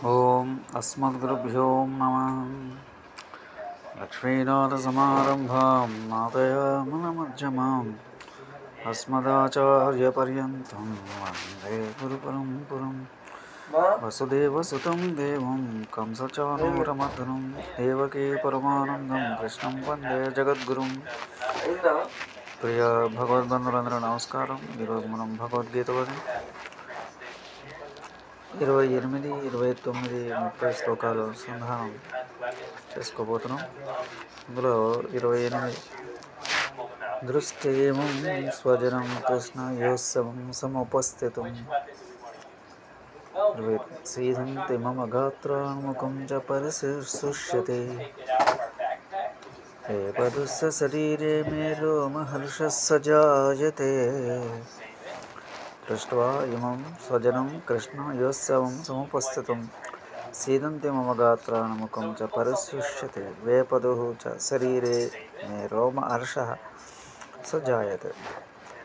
ఓం అస్మద్గురుభ్యో నమః. లక్ష్మీనాథసమారంభాం నాదయామునమధ్యమాం అస్మదాచార్యపర్యంతం వందే గురుపరంపరం. వసుదేవసుతం దేవం కంసచానూరమర్దనం దేవకీ పరమానందం కృష్ణం వందే జగద్గురుం. ప్రియ భగవద్బంధువులందరూ నమస్కారం. ఈరోజు మనం భగవద్గీతలోని 28, 29, 30 శ్లోకాలు సంధానం చేసుకోబోతున్నాం. ఇందులో 28 దృష్టేమం స్వజనం కృష్ణ యోత్సవం సముపస్థితం సీదంతి మమ గాత్రాన్ముఖం చ పరిశుష్యతే ఏపదుస్స శరీరే మే రోమహర్షస్స జాయతే దృష్ట్వా ఇమం స్వజనం కృష్ణ యోత్సవం సముపస్థితం సీదంతి మమ గాత్రాన్ముఖం చ పరిశుష్యతే వేపదుః చ శరీరే మే రోమహర్షః స జాయతే.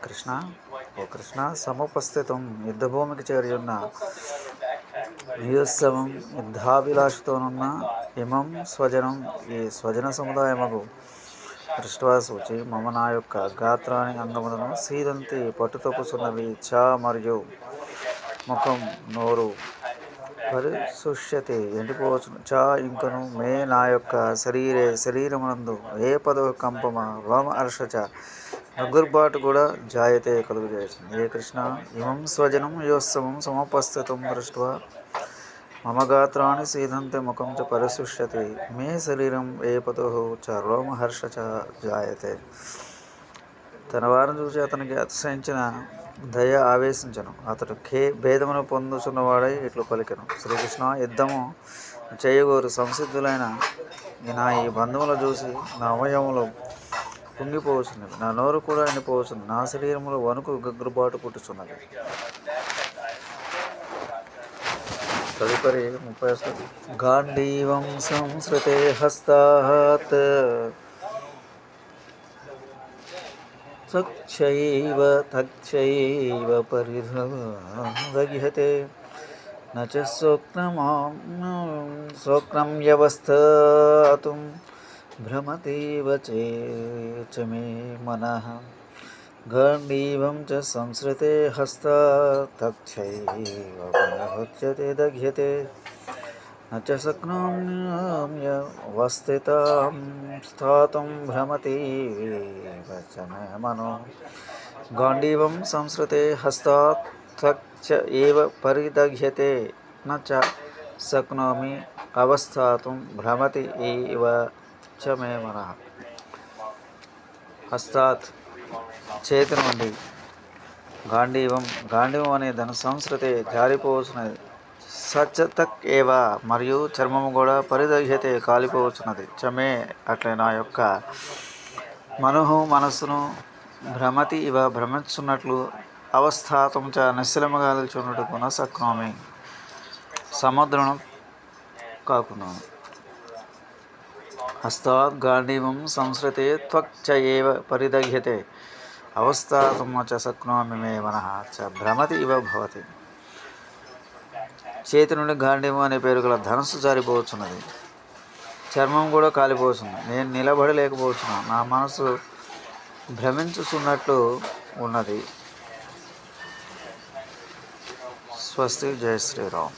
కృష్ణ, ఓ కృష్ణ, సముపస్థితం యుద్ధభూమికి చేరియున్న యోత్సవం యుద్ధాభిలాషతోనున్న ఇమం స్వజనం ఈ స్వజన సముదాయమగు దృష్ట్వా సూచి మమ నా యొక్క గాత్రాన్ని అంగములను సీదంతి పట్టుతొక్కుచున్నవి చ మరియు ముఖం నోరు పరిశుష్యతే ఎండిపోవచ్చును చ ఇంకను మే నా యొక్క శరీరమునందు ఏ పదవ కంపమ రోమ హర్షచ నగుర్బాటు కూడా జాయతే కలుగుచేస్తుంది. ఏ కృష్ణ ఇమం స్వజనం యోత్సవం సముపస్థితం దృష్ట్వా మమ గాత్రాన్ని సీదంతి ముఖం చ పరిశుష్యతే మే శరీరం ఏపతుః చ రోమహర్ష చ జాయతే. తన వారిని చూసి అతనికి అతిశయించిన దయ ఆవేశించను. అతడు భేదమును పొందుచున్నవాడై ఇట్లు పలికెను. శ్రీకృష్ణ, యుద్ధము చేయగోరు సంసిద్ధులైన నా ఈ బంధువులు చూసి నా అవయవములు కుంగిపోవచ్చున్నవి, నా నోరు కూడా ఎండిపోవచ్చున్నది, నా శరీరములు వణుకు గగ్గురుబాటు పుట్టుచున్నది. తదుపరి 30 గాంధీవం సంస్కృతే హస్తాత్ తక్షైవ పరిదగ్యతే న చ స్వప్నం వ్యవస్థాతుం భ్రమతీవ చ మే మనః. గాంధీవం చ సంస్కృతే హస్తాత్ తక్షైవ పరిహృత్యతే దగ్ధ్యతే న చ శక్నోమ్యవస్థితాం స్థాతుం భ్రమతీవ చ మే మనః. గాంధీవం సంస్కృతే హస్తాత్ తక్షైవ పరిదగ్ధ్యతే న చ శక్నోమి అవస్థాతుం భ్రమతి ఇవ చ మే మనః. హస్తాత్ చేతి నుండి, గాంధీవం అనే ధను సంస్కృతి జారిపోవచ్చున్నది, సచతక్ ఏవ మరియు చర్మము కూడా పరిదగ్యతే కాలిపోవచ్చున్నది, చమే అట్లే నా యొక్క మనస్సును భ్రమతి ఇవ భ్రమించున్నట్లు అవస్థాతం చ నిశ్చలముగా నిల్చున్నట్టు పునఃశక్నోమి సముద్రం కాకున్నాను. హస్తాత్ గాంధీవం సంస్కృతే త్వక్ చ ఏవ పరిదగ్యతే అవస్థాతం చ శక్నోమి మే మనః చ భ్రమతి ఇవ భవతి. చేతి నుండి గాంధీవం అనే పేరు గల ధనుస్సు జారిపోవచ్చున్నది, చర్మం కూడా కాలిపోవచ్చున్నది, నేను నిలబడలేకపోవచ్చున్నాను, నా మనసు భ్రమించుచున్నట్లు ఉన్నది. స్వస్తి. జై శ్రీరామ్.